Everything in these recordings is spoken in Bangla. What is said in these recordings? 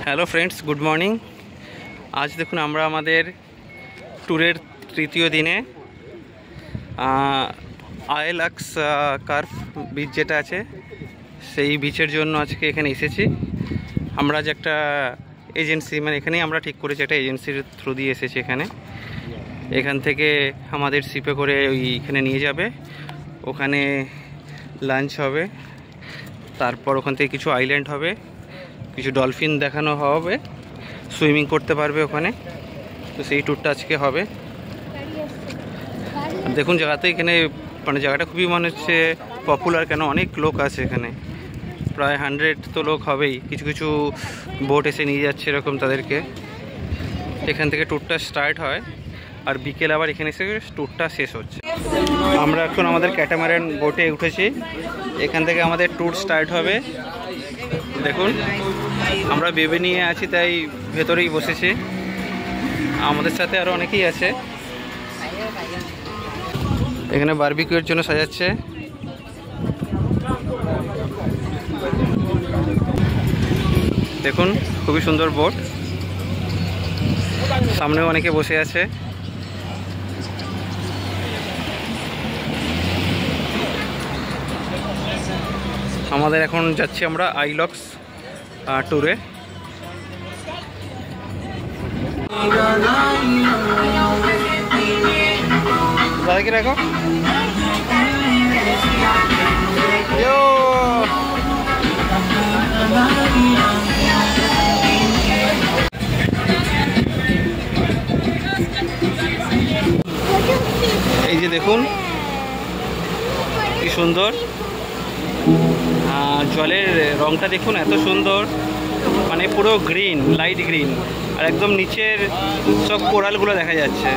Hello friends, good morning. আজ দেখুন আমরা আমাদের ট্যুরের তৃতীয় দিনে আইলাক্স কার্ভ বিচ যেটা আছে সেই বিচের জন্য আজকে এখানে এসেছি। আমরা আজ একটা এজেন্সি, মানে এখানেই আমরা ঠিক করেছি, একটা এজেন্সির থ্রু দিয়ে এসেছি। এখান থেকে আমাদের শিপে করে ওইখানে নিয়ে যাবে, ওখানে লাঞ্চ হবে, তারপর ওখান থেকে কিছু আইল্যান্ড হবে, কিছু ডলফিন দেখানো হবে, সুইমিং করতে পারবে ওখানে। তো সেই ট্যুরটা আজকে হবে। দেখুন জায়গাতে এখানে মানে জায়গাটা খুবই মনে হচ্ছে পপুলার, কেন অনেক লোক আছে এখানে, প্রায় 100 তো লোক হবেই। কিছু কিছু বোট এসে নিয়ে যাচ্ছে এরকম তাদেরকে। এখান থেকে ট্যুরটা স্টার্ট হয় আর বিকেল আবার এখানে এসে ট্যুরটা শেষ হচ্ছে। আমরা এখন আমাদের ক্যাটামারান বোটে উঠেছি, এখান থেকে আমাদের ট্যুর স্টার্ট হবে। দেখুন আমরা বেবি নিয়ে আছি, তাই ভেতরেই বসেছি। আমাদের সাথে আরও অনেকেই আছে। এখানে বারবিকিউর জন্য সাজাচ্ছে। দেখুন খুবই সুন্দর বোট, সামনেও অনেকে বসে আছে। আমাদের এখন যাচ্ছি আমরা আইলক্স ট্যুরে। দাদা কি রাখো, এই যে দেখুন কি সুন্দর জলের রংটা, দেখুন এত সুন্দর, মানে পুরো গ্রিন, লাইট গ্রিন, আর একদম নিচের সব কোরালগুলো দেখা যাচ্ছে।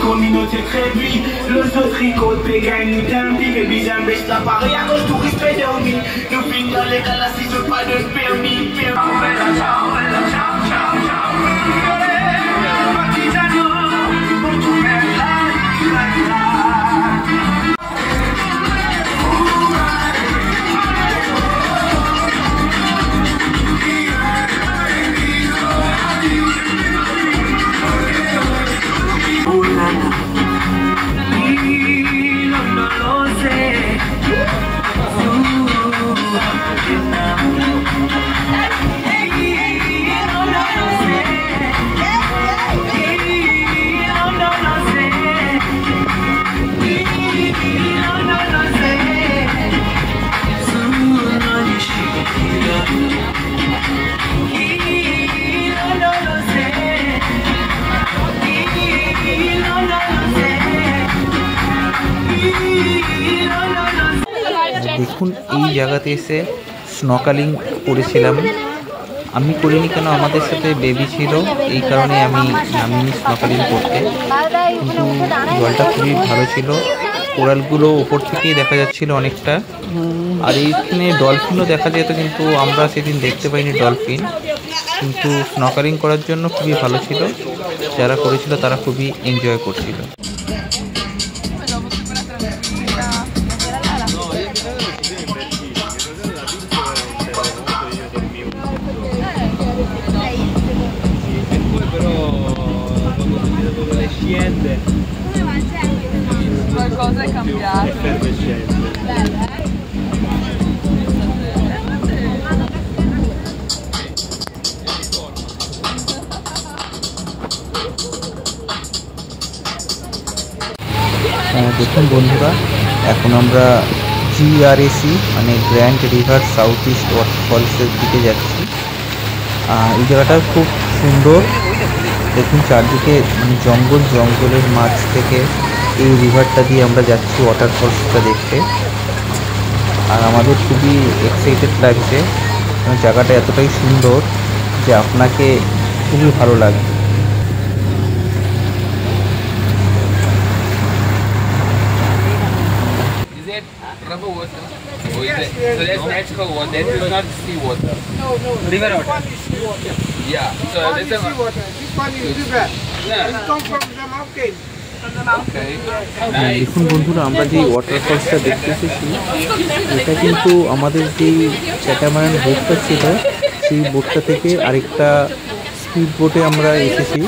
Communauté crédit, le saut tricot, bégagne, nous d'un big et bizarre, mais je l'appareil à gauche, tout respect dormi. Nous finissons dans les galas, si je pas de permis. দেখুন এই জায়গাতে এসে স্নর্কেলিং করেছিলাম। আমি করিনি কেন, আমাদের সাথে বেবি ছিল, এই কারণে আমি নামিনি স্নর্কেলিং করতে। কিন্তু জলটা খুবই ভালো ছিল, কোরালগুলো ওপর থেকেই দেখা যাচ্ছিল অনেকটা। আর এইখানে ডলফিনও দেখা যেত, কিন্তু আমরা সেদিন দেখতে পাইনি ডলফিন। কিন্তু স্নর্কেলিং করার জন্য খুবই ভালো ছিল, যারা করেছিল তারা খুবই এনজয় করছিল। Qualcosa è cambiato. দেখুন বন্ধুরা, এখন আমরা GRAC মানে গ্র্যান্ড রিভার সাউথ ইস্ট ওয়াটারফলসের দিকে যাচ্ছি। এই জায়গাটা খুব সুন্দর। দেখুন চারদিকে মানে জঙ্গলের মাঝ থেকে এই রিভারটা দিয়ে আমরা যাচ্ছি ওয়াটারফলসটা দেখতে। আর আমাদের খুবই এক্সাইটেড লাগছে, কারণ জায়গাটা এতটাই সুন্দর যে আপনাকে খুবই ভালো লাগবে। Rubber water. Or is it? So that's natural water. That is not sea water. No. River water. This one is seawater. Yeah. So One is that's a seawater. This one is river. yeah. It comes from the mountain. Okay. দেখুন বন্ধুরা, আমরা যে ওয়াটারফলসটা দেখতে এসেছি এটা কিন্তু আমাদের যেই ক্যাটামারান বোটটা ছিল সেই বোটটা থেকে আরেকটা স্পিড বোটে আমরা এসেছি।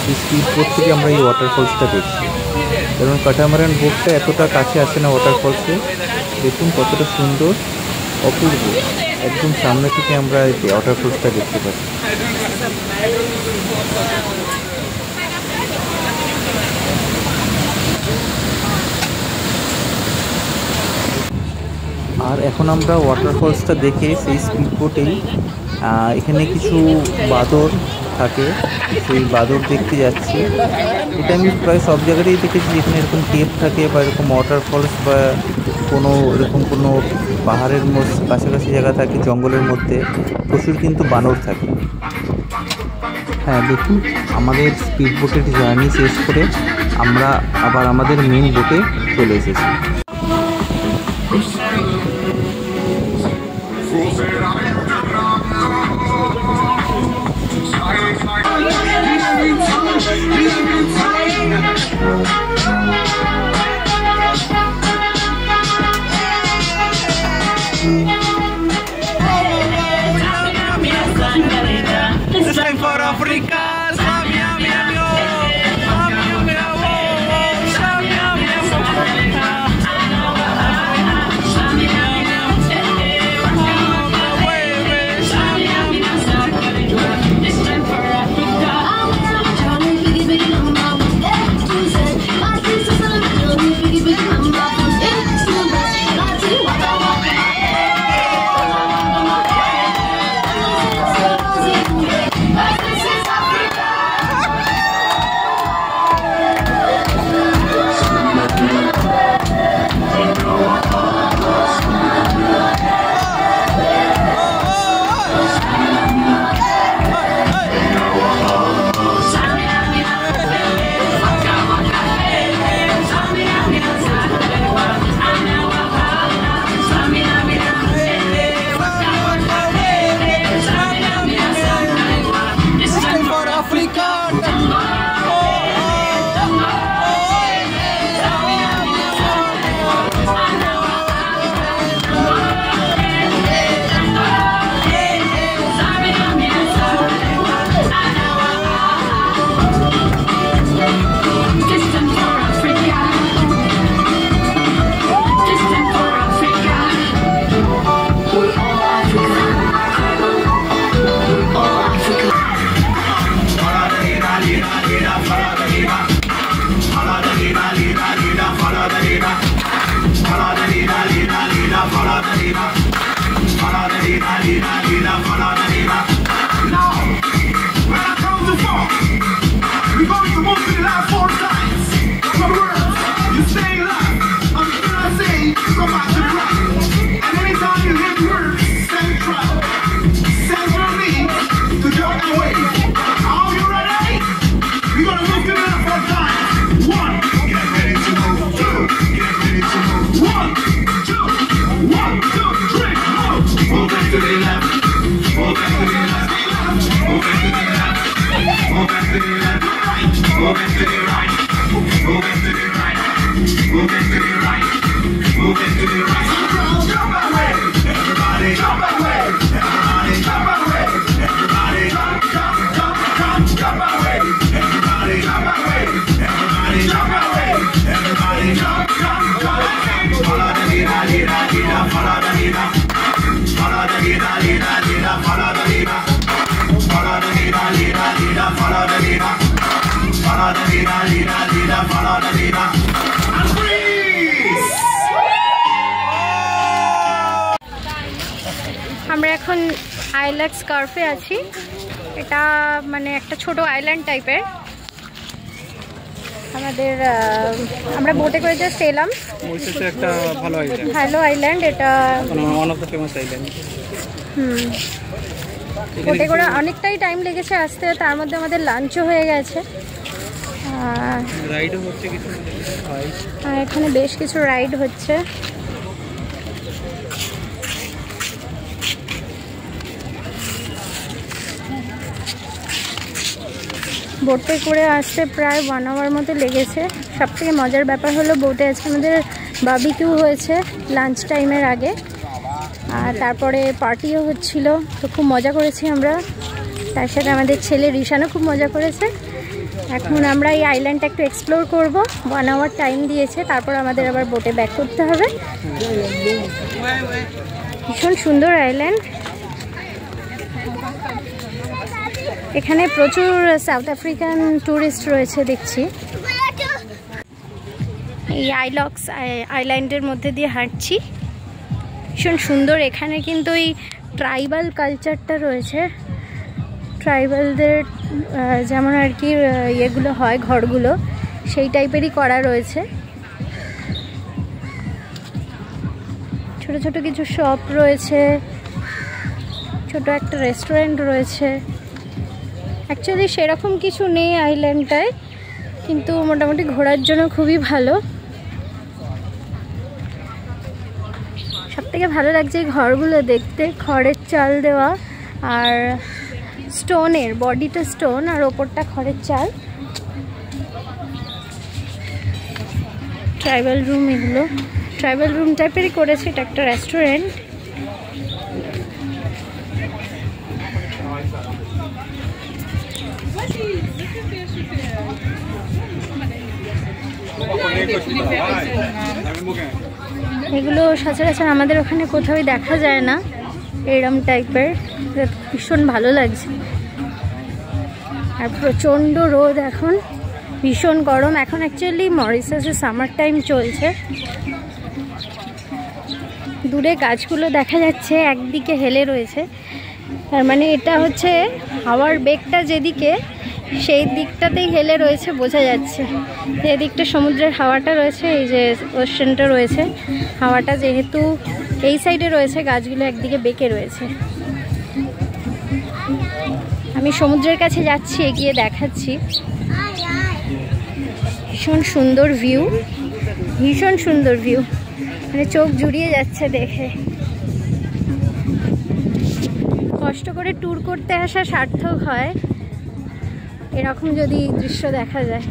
এই স্পিড বোট থেকে আমরা এই ওয়াটারফলসটা দেখছি, কারণ ক্যাটামারান বোটটা এতটা কাছে আসে না ওয়াটারফলসে। দেখুন কতটা সুন্দর, অপূর্ব, একদম সামনে থেকে আমরা এই ওয়াটারফলসটা দেখতে পাচ্ছি। আর এখন আমরা ওয়াটারফলসটা দেখে সেই স্পিড বোটেই এখানে কিছু বাঁদর থাকে, সেই বাঁদর দেখতে যাচ্ছি। এটা আমি প্রায় সব জায়গাতেই দেখেছি, যেখানে এরকম কেভ থাকে বা এরকম ওয়াটারফলস বা কোনো এরকম কোনো পাহাড়ের কাছাকাছি জায়গা থাকে, জঙ্গলের মধ্যে প্রচুর কিন্তু বানর থাকে। হ্যাঁ দেখুন, আমাদের স্পিড বোটের জার্নি শেষ করে আমরা আবার আমাদের মেন বোটে চলে এসেছি। It's time for Africa. You stay alive, I'm gonna say, come back to the আমরা এখন আইল্যাক্স কার্ফে আছি। এটা মানে একটা ছোট আইল্যান্ড টাইপের। আমাদের আমরা বোটে করে জাস্ট এলাম। একটা ভালো আইল্যান্ড এটা, one of the famous island. বোটে করে অনেকটাই টাইম লেগেছে আসতে, তার মধ্যে আমাদের লাঞ্চও হয়ে গেছে। রাইডও হচ্ছে কিছু, আর এখানে বেশ কিছু রাইড হচ্ছে। বোটে করে আসতে প্রায় 1 আওয়ার মতো লেগেছে। সব থেকে মজার ব্যাপার হলো বোটে আজকে আমাদের বারবিকিউ হয়েছে লাঞ্চ টাইমের আগে, আর তারপরে পার্টিও হচ্ছিল। তো খুব মজা করেছি আমরা, তার সাথে আমাদের ছেলে রিশানও খুব মজা করেছে। এখন আমরা এই আইল্যান্ডটা একটু এক্সপ্লোর করব। 1 আওয়ার টাইম দিয়েছে, তারপর আমাদের আবার বোটে ব্যাক করতে হবে। ভীষণ সুন্দর আইল্যান্ড। এখানে প্রচুর সাউথ আফ্রিকান ট্যুরিস্ট রয়েছে দেখছি। এই আইলক্স আইল্যান্ডের মধ্যে দিয়ে হাঁটছি, ভীষণ সুন্দর। এখানে কিন্তু এই ট্রাইবাল কালচারটা রয়েছে, ট্রাইবালদের যেমন আর কি ইয়েগুলো হয় ঘরগুলো, সেই টাইপেরই করা রয়েছে। ছোট ছোট কিছু শপ রয়েছে, ছোট একটা রেস্টুরেন্ট রয়েছে। অ্যাকচুয়ালি সেরকম কিছু নেই আইল্যান্ডটায়, কিন্তু মোটামুটি ঘোরার জন্য খুবই ভালো। সবথেকে ভালো লাগছে এই ঘরগুলো দেখতে, খড়ের চাল দেওয়া, আর স্টোনের, বডিটা স্টোন আর ওপরটা খড়ের চাল। ট্রাইবাল রুম, এগুলো ট্রাইবাল রুম টাইপেরই করেছে। এটা একটা রেস্টুরেন্ট। এগুলো সচরাচর আমাদের ওখানে কোথাও দেখা যায় না, এরম টাইপের। ভীষণ ভালো লাগছে। আর প্রচণ্ড রোদ এখন, ভীষণ গরম। এখন অ্যাকচুয়ালি মরিশাসে সামার টাইম চলছে। দূরে গাছগুলো দেখা যাচ্ছে, একদিকে হেলে রয়েছে। তার মানে এটা হচ্ছে হাওয়ার বেগটা যেদিকে, সেই দিকটাতেই হেলে রয়েছে বোঝা যাচ্ছে। এদিকটা সমুদ্রের হাওয়াটা রয়েছে, এই যে ওশেনটা রয়েছে, হাওয়াটা যেহেতু এই সাইডে রয়েছে, গাছগুলো একদিকে বেঁকে রয়েছে। আমি সমুদ্রের কাছে যাচ্ছি, এগিয়ে দেখাচ্ছি। ভীষণ সুন্দর ভিউ, ভীষণ সুন্দর ভিউ, মানে চোখ জুড়িয়ে যাচ্ছে দেখে। কষ্ট করে ট্যুর করতে আসা সার্থক হয় এরকম যদি দৃশ্য দেখা যায়।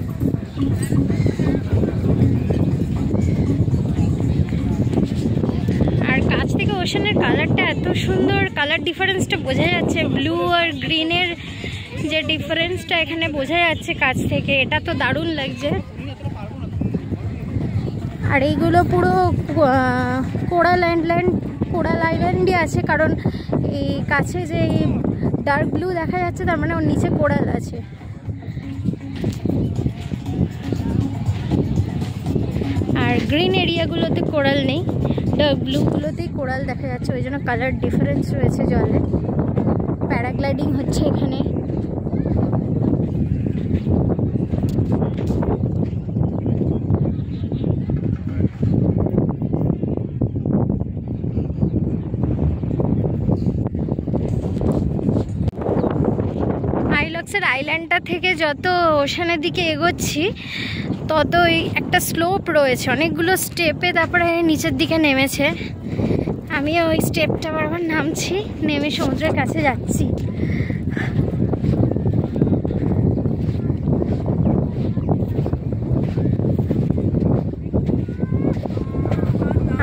আর কাছ থেকে ওশানের কালারটা এত সুন্দর, কালার ডিফারেন্সটা বোঝা যাচ্ছে। ব্লু আর গ্রিনের যে ডিফারেন্সটা এখানে বোঝা যাচ্ছে কাছ থেকে, এটা তো দারুণ লাগছে। আর এইগুলো পুরো কোরাল আইল্যান্ডই আছে, কারণ এই কাছে যে ডার্ক ব্লু দেখা যাচ্ছে তার মানে ওর নিচে কোরাল আছে। আর গ্রিন এরিয়াগুলোতে কোরাল নেই, ডার্ক ব্লুগুলোতেই কোরাল দেখা যাচ্ছে, ওই জন্য কালার ডিফারেন্স রয়েছে জলে। প্যারাগ্লাইডিং হচ্ছে এখানে। আইলক্সের আইল্যান্ডটা থেকে যত ওশানের দিকে এগোচ্ছি ততই একটা স্লোপ রয়েছে, অনেকগুলো স্টেপে তারপরে নিচের দিকে নেমেছে। আমি ওই স্টেপটা বারবার নামছি, নেমে সমুদ্রের কাছে যাচ্ছি।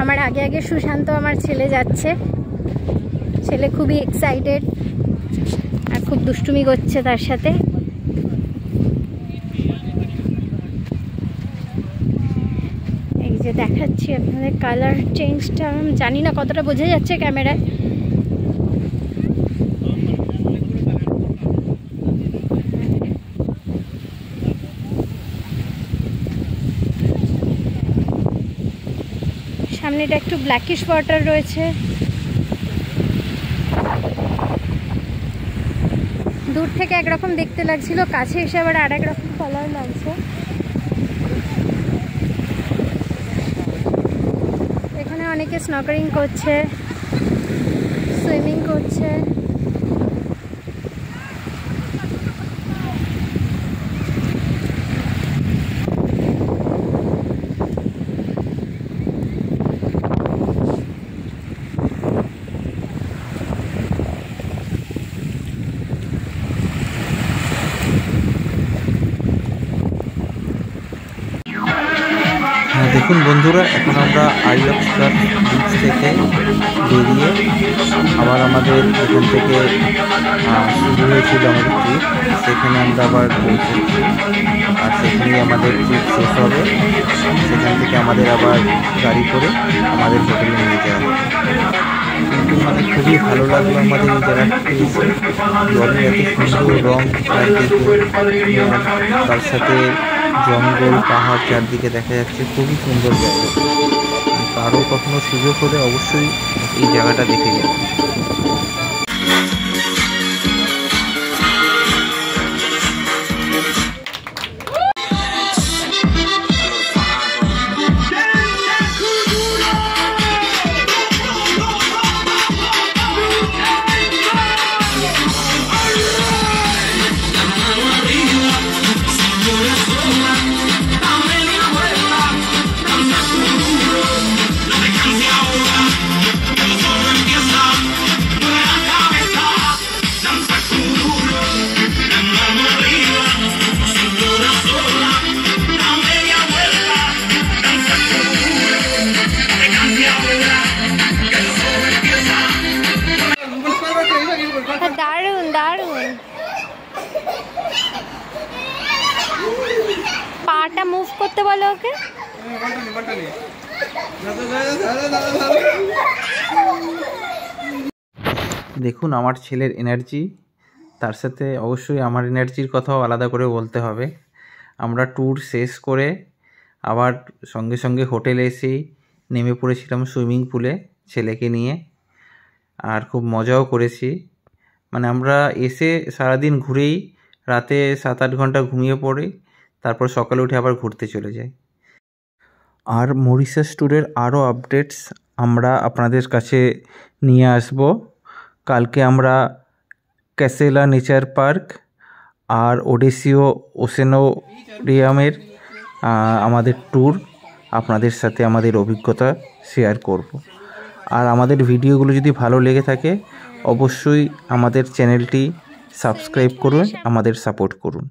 আমার আগে আগে সুশান্ত আমার ছেলে যাচ্ছে, ছেলে খুবই এক্সাইটেড আর খুব দুষ্টুমি করছে তার সাথে। এই যে দেখাচ্ছি আপনাদের কালার চেঞ্জটা, জানি না কতটা বোঝা যাচ্ছে ক্যামেরায়। সামনে এটা একটু ব্ল্যাকিশ ওয়াটার রয়েছে, দূর থেকে একরকম দেখতে লাগছিল, কাছে এসে আবার আর এক রকম কালার লাগছে। এখানে অনেকে স্নর্কেলিং করছে, সুইমিং করছে। দেখুন বন্ধুরা, এখন আমরা আই লাভ স্টার বিচ থেকে বেরিয়ে আবার আমাদের এখান থেকে শুরু হয়েছিল আমাদের ট্রিপ, সেখানে আমরা আবার পৌঁছেছি। আর সেখানেই আমাদের ট্রিপ শেষ হবে। সেখান থেকে আমাদের আবার গাড়ি করে আমাদের হোটেলে নিয়ে যাওয়া হবে। কিন্তু মানে খুবই ভালো লাগলো আমাদের এই জায়গাটাতে এসে। জলের এত সুন্দর রং চারদিকে, তার সাথে জঙ্গল পাহাড় চারদিকে দেখা যাচ্ছে, খুবই সুন্দর জায়গা। কারো কখনো সুযোগ হলে অবশ্যই এই জায়গাটা দেখে যাবে। দারুণ দারুণ, পাটা মুভ করতে বলো ওকে। দেখুন আমার ছেলের এনার্জি, তার সাথে অবশ্যই আমার এনার্জির কথাও আলাদা করে বলতে হবে। আমরা ট্যুর শেষ করে আবার সঙ্গে সঙ্গে হোটেলে এসেই নেমে পড়েছিলাম সুইমিং পুলে ছেলেকে নিয়ে, আর খুব মজাও করেছি। মানে আমরা এসে সারাদিন ঘুরেই রাতে 7-8 ঘন্টা ঘুমিয়ে পড়ি, তারপর সকালে উঠে আবার ঘুরতে চলে যাই। আর মরিশাস ট্যুরের আরও আপডেটস আমরা আপনাদের কাছে নিয়ে আসব। কালকে আমরা ক্যাসেলা নেচার পার্ক আর ওডেসিও ওশেনোরিয়ামের আমাদের ট্যুর আপনাদের সাথে আমাদের অভিজ্ঞতা শেয়ার করব। আর আমাদের ভিডিওগুলো যদি ভালো লেগে থাকে অবশ্যই আমাদের চ্যানেলটি সাবস্ক্রাইব করুন, আমাদের সাপোর্ট করুন।